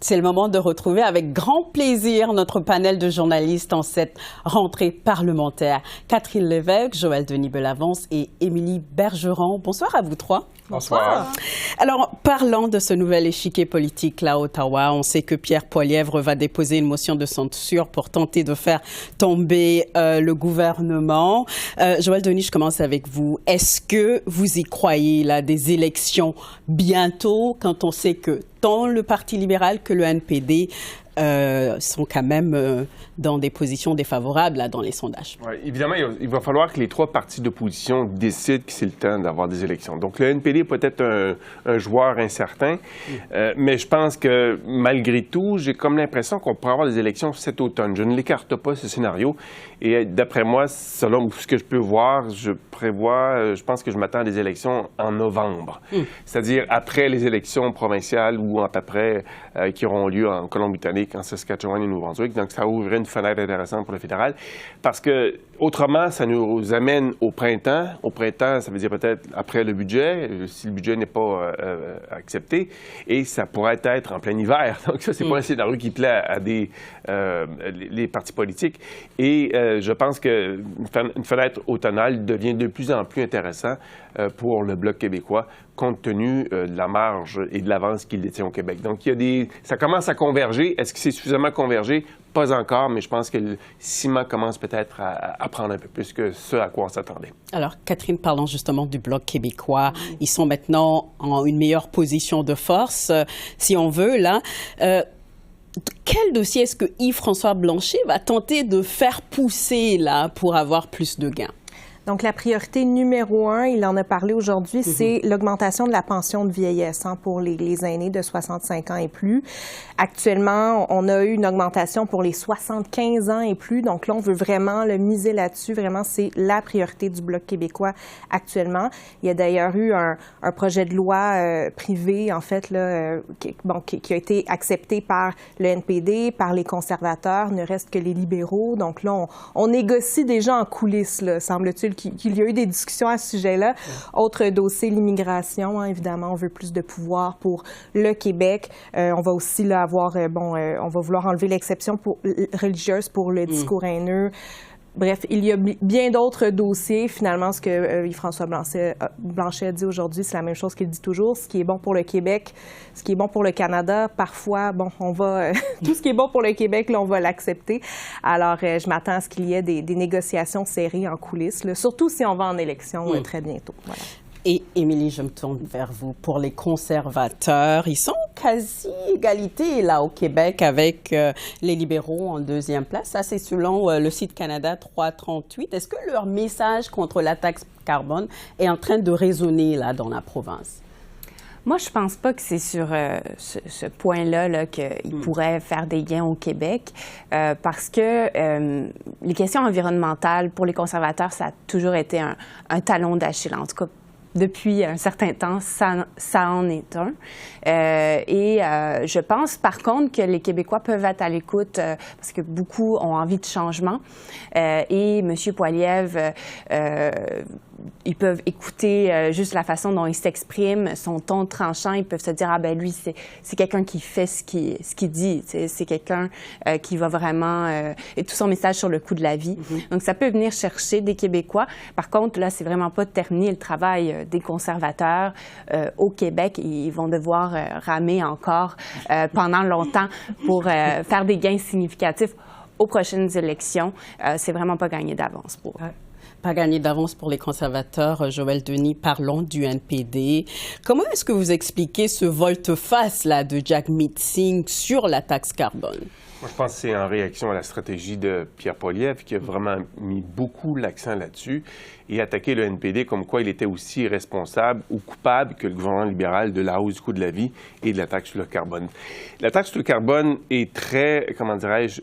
C'est le moment de retrouver avec grand plaisir notre panel de journalistes en cette rentrée parlementaire. Catherine Lévesque, Joël Denis Bellavance et Émilie Bergeron. Bonsoir à vous trois. Bonsoir. Alors, parlant de ce nouvel échiquier politique là à Ottawa, on sait que Pierre Poilievre va déposer une motion de censure pour tenter de faire tomber le gouvernement. Joël Denis, je commence avec vous. Est-ce que vous y croyez là des élections bientôt quand on sait que tant le Parti libéral que le NPD sont quand même dans des positions défavorables là, dans les sondages? Ouais, évidemment, il va falloir que les trois partis d'opposition décident que c'est le temps d'avoir des élections. Donc, le NPD est peut-être un joueur incertain, mais je pense que, malgré tout, j'ai comme l'impression qu'on pourrait avoir des élections cet automne. Je ne l'écarte pas, ce scénario. Et d'après moi, selon ce que je peux voir, je pense que je m'attends à des élections en novembre. C'est-à-dire après les élections provinciales ou à peu près qui auront lieu en Colombie-Britannique, en Saskatchewan et Nouveau-Brunswick. Donc, ça ouvrirait une fenêtre intéressante pour le fédéral. Parce que, autrement, ça nous amène au printemps. Au printemps, ça veut dire peut-être après le budget, si le budget n'est pas accepté. Et ça pourrait être en plein hiver. Donc, ça, c'est pas un scénario qui plaît à les partis politiques. Et je pense qu'une fenêtre automnale devient de plus en plus intéressant pour le Bloc québécois, compte tenu de la marge et de l'avance qu'il détient au Québec. Donc, ça commence à converger. Est-ce que c'est suffisamment convergé? Pas encore, mais je pense que le ciment commence peut-être à prendre un peu plus que ce à quoi on s'attendait. Alors, Catherine, parlons justement du Bloc québécois. Ils sont maintenant en une meilleure position de force, si on veut, là. Quel dossier est-ce que Yves-François Blanchet va tenter de faire pousser, là, pour avoir plus de gains? Donc, la priorité numéro 1, il en a parlé aujourd'hui, c'est l'augmentation de la pension de vieillesse pour les aînés de 65 ans et plus. Actuellement, on a eu une augmentation pour les 75 ans et plus. Donc là, on veut vraiment le miser là-dessus. Vraiment, c'est la priorité du Bloc québécois actuellement. Il y a d'ailleurs eu un projet de loi privé, en fait, là, qui a été accepté par le NPD, par les conservateurs, ne reste que les libéraux. Donc là, on négocie déjà en coulisses, là, semble-t-il, qu'il y a eu des discussions à ce sujet-là. Autre dossier, l'immigration. Évidemment, on veut plus de pouvoir pour le Québec. On va aussi là, avoir, on va vouloir enlever l'exception religieuse pour le discours haineux. Bref, il y a bien d'autres dossiers. Finalement, ce que Yves-François Blanchet a dit aujourd'hui, c'est la même chose qu'il dit toujours. Ce qui est bon pour le Québec, ce qui est bon pour le Canada, parfois, on va tout ce qui est bon pour le Québec, là, on va l'accepter. Alors, je m'attends à ce qu'il y ait des négociations serrées en coulisses, là, surtout si on va en élection très bientôt. Voilà. Et Émilie, je me tourne vers vous. Pour les conservateurs, ils sont quasi égalité là au Québec avec les libéraux en deuxième place. Ça, c'est selon le site Canada 338. Est-ce que leur message contre la taxe carbone est en train de résonner là dans la province? Moi, je pense pas que c'est sur ce point-là là, qu'ils pourraient faire des gains au Québec parce que les questions environnementales, pour les conservateurs, ça a toujours été un talon d'Achille. En tout cas, depuis un certain temps, ça en est un. Je pense, par contre, que les Québécois peuvent être à l'écoute parce que beaucoup ont envie de changement. Et M. Poilievre, ils peuvent écouter juste la façon dont il s'exprime, son ton tranchant. Ils peuvent se dire, ah ben lui, c'est quelqu'un qui fait ce qu'il dit. C'est quelqu'un qui va vraiment... et tout son message sur le coût de la vie. Donc, ça peut venir chercher des Québécois. Par contre, là, c'est vraiment pas terminé le travail des conservateurs au Québec. Ils vont devoir ramer encore pendant longtemps pour faire des gains significatifs aux prochaines élections. C'est vraiment pas gagné d'avance pour eux. Pas gagné d'avance pour les conservateurs. Joël Denis, parlons du NPD. Comment est-ce que vous expliquez ce volte-face là de Jagmeet Singh sur la taxe carbone? Moi, je pense que c'est en réaction à la stratégie de Pierre Poilievre qui a vraiment mis beaucoup l'accent là-dessus et attaqué le NPD comme quoi il était aussi responsable ou coupable que le gouvernement libéral de la hausse du coût de la vie et de la taxe sur le carbone. La taxe sur le carbone est très, comment dirais-je,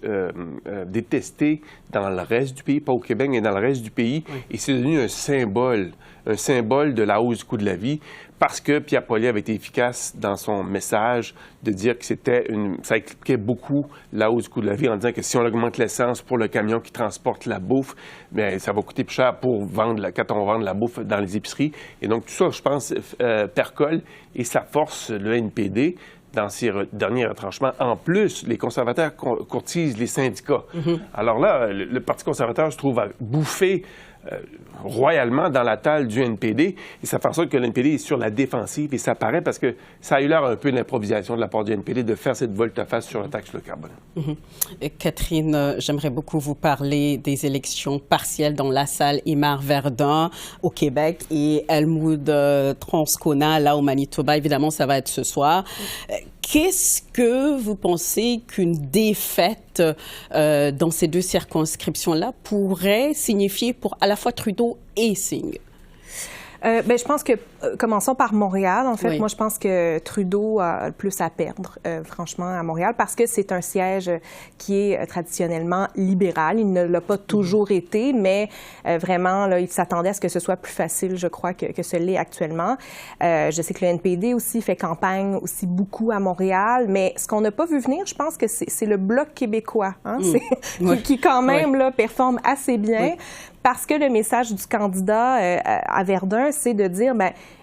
détestée dans le reste du pays, pas au Québec, mais dans le reste du pays. Et c'est devenu un symbole de la hausse du coût de la vie parce que Pierre Poilievre avait été efficace dans son message de dire que ça expliquait beaucoup la hausse du coût de la vie en disant que si on augmente l'essence pour le camion qui transporte la bouffe, bien, ça va coûter plus cher pour quand on vend la bouffe dans les épiceries. Et donc, tout ça, je pense, percole et ça force le NPD dans ces derniers retranchements. En plus, les conservateurs courtisent les syndicats. Alors là, le Parti conservateur se trouve à bouffer royalement dans la talle du NPD, et ça fait en sorte que le NPD est sur la défensive, et ça paraît parce que ça a eu l'air un peu d'improvisation de la part du NPD de faire cette volte-face sur la taxe sur le carbone. Catherine, j'aimerais beaucoup vous parler des élections partielles dans la salle Émard-Verdun au Québec et Elmwood Transcona, là au Manitoba. Évidemment, ça va être ce soir. Qu'est-ce que vous pensez qu'une défaite dans ces deux circonscriptions-là pourrait signifier pour à la fois Trudeau et Singh? Je pense que, commençons par Montréal. En fait, oui. Moi, je pense que Trudeau a le plus à perdre, franchement, à Montréal, parce que c'est un siège qui est traditionnellement libéral. Il ne l'a pas toujours été, mais vraiment, là, il s'attendait à ce que ce soit plus facile, je crois, que ce l'est actuellement. Je sais que le NPD aussi fait campagne aussi beaucoup à Montréal, mais ce qu'on n'a pas vu venir, je pense que c'est le Bloc québécois, hein, qui quand même là, performe assez bien. Parce que le message du candidat à Verdun, c'est de dire,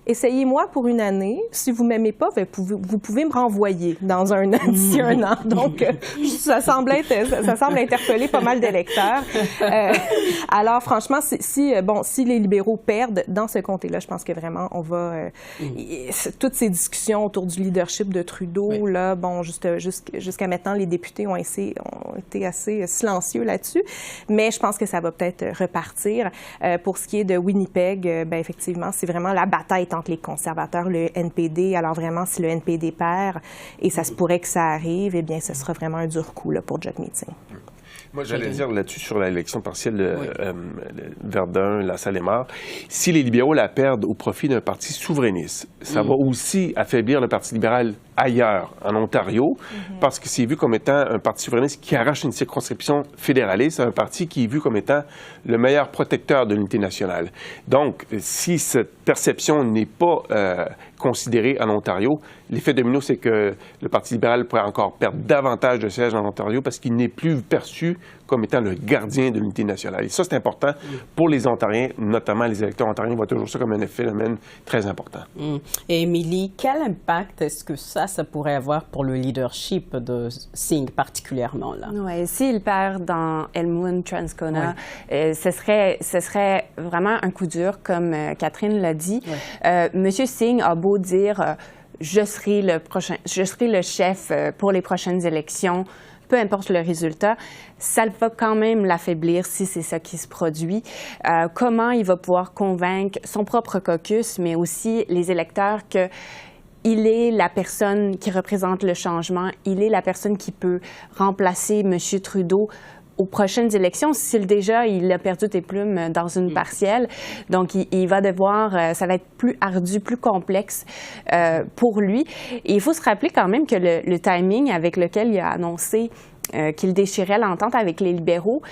essayez-moi pour une année. Si vous m'aimez pas, vous pouvez me renvoyer dans un an, d'ici un an. Donc, ça semble interpeller pas mal d'électeurs. Alors, franchement, si les libéraux perdent dans ce comté-là, je pense que vraiment, on va... toutes ces discussions autour du leadership de Trudeau, là, jusqu'à maintenant, les députés ont été assez silencieux là-dessus. Mais je pense que ça va peut-être repartir. Pour ce qui est de Winnipeg, effectivement, c'est vraiment la bataille entre les conservateurs, le NPD. Alors vraiment, si le NPD perd, et ça se pourrait que ça arrive, eh bien, ce sera vraiment un dur coup là, pour Jack Meeting. Moi, j'allais dire là-dessus sur l'élection partielle de Verdun, la Salle-Émard, si les libéraux la perdent au profit d'un parti souverainiste, ça va aussi affaiblir le Parti libéral ailleurs, en Ontario, parce que c'est vu comme étant un parti souverainiste qui arrache une circonscription fédéraliste, un parti qui est vu comme étant le meilleur protecteur de l'unité nationale. Donc, si cette perception n'est pas considérée en Ontario, l'effet domino, c'est que le Parti libéral pourrait encore perdre davantage de sièges en Ontario parce qu'il n'est plus perçu comme étant le gardien de l'unité nationale. Et ça, c'est important pour les Ontariens, notamment les électeurs ontariens, voient toujours ça comme un phénomène très important. Et Émilie, quel impact est-ce que ça pourrait avoir pour le leadership de Singh particulièrement, là? Oui, s'il perd dans Elmwood Transcona, ce serait vraiment un coup dur, comme Catherine l'a dit. Monsieur Singh a beau dire je serai le chef pour les prochaines élections, peu importe le résultat, ça va quand même l'affaiblir si c'est ça qui se produit. Comment il va pouvoir convaincre son propre caucus, mais aussi les électeurs que il est la personne qui représente le changement, il est la personne qui peut remplacer M. Trudeau aux prochaines élections, s'il déjà il a perdu des plumes dans une partielle. Donc, il va devoir, ça va être plus ardu, plus complexe pour lui. Et il faut se rappeler quand même que le timing avec lequel il a annoncé qu'il déchirait l'entente avec les libéraux.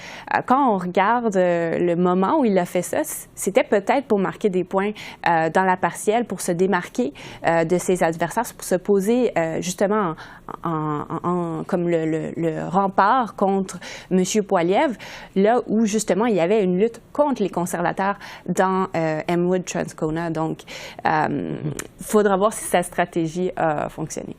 Quand on regarde le moment où il a fait ça, c'était peut-être pour marquer des points dans la partielle, pour se démarquer de ses adversaires, pour se poser justement comme le rempart contre M. Poilievre, là où justement il y avait une lutte contre les conservateurs dans Elmwood Transcona. Donc, il faudra voir si sa stratégie a fonctionné.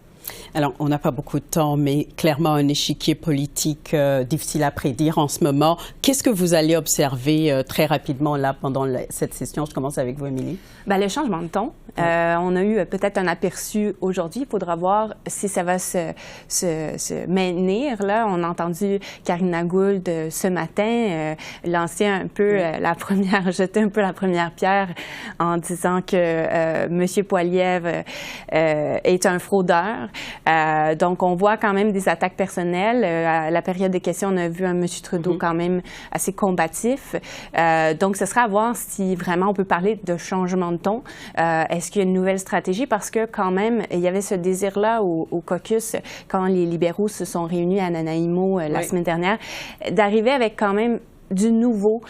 Alors, on n'a pas beaucoup de temps, mais clairement un échiquier politique difficile à prédire en ce moment. Qu'est-ce que vous allez observer très rapidement là pendant cette session? Je commence avec vous, Émilie. Le changement de ton. On a eu peut-être un aperçu aujourd'hui. Il faudra voir si ça va se maintenir. Là, on a entendu Karina Gould ce matin lancer un peu jeter un peu la première pierre en disant que M. Poilievre est un fraudeur. Donc, on voit quand même des attaques personnelles. À la période des questions, on a vu un M. Trudeau quand même assez combatif. Donc, ce sera à voir si vraiment on peut parler de changement de ton. Est-ce qu'il y a une nouvelle stratégie? Parce que quand même, il y avait ce désir-là au caucus, quand les libéraux se sont réunis à Nanaimo la semaine dernière, d'arriver avec quand même du nouveau,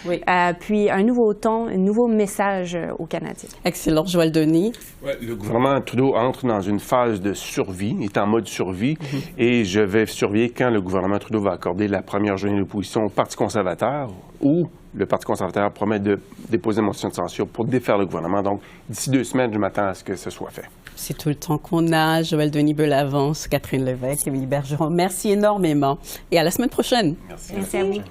puis un nouveau ton, un nouveau message aux Canadiens. Excellent. Joël Denis. Le gouvernement Trudeau entre dans une phase de survie, il est en mode survie, et je vais surveiller quand le gouvernement Trudeau va accorder la première journée d'opposition au Parti conservateur ou le Parti conservateur promet de déposer une motion de censure pour défaire le gouvernement. Donc, d'ici 2 semaines, je m'attends à ce que ce soit fait. C'est tout le temps qu'on a. Joël Denis-Bellavance, Catherine Lévesque, Émilie Bergeron, merci énormément et à la semaine prochaine. Merci. Merci à vous.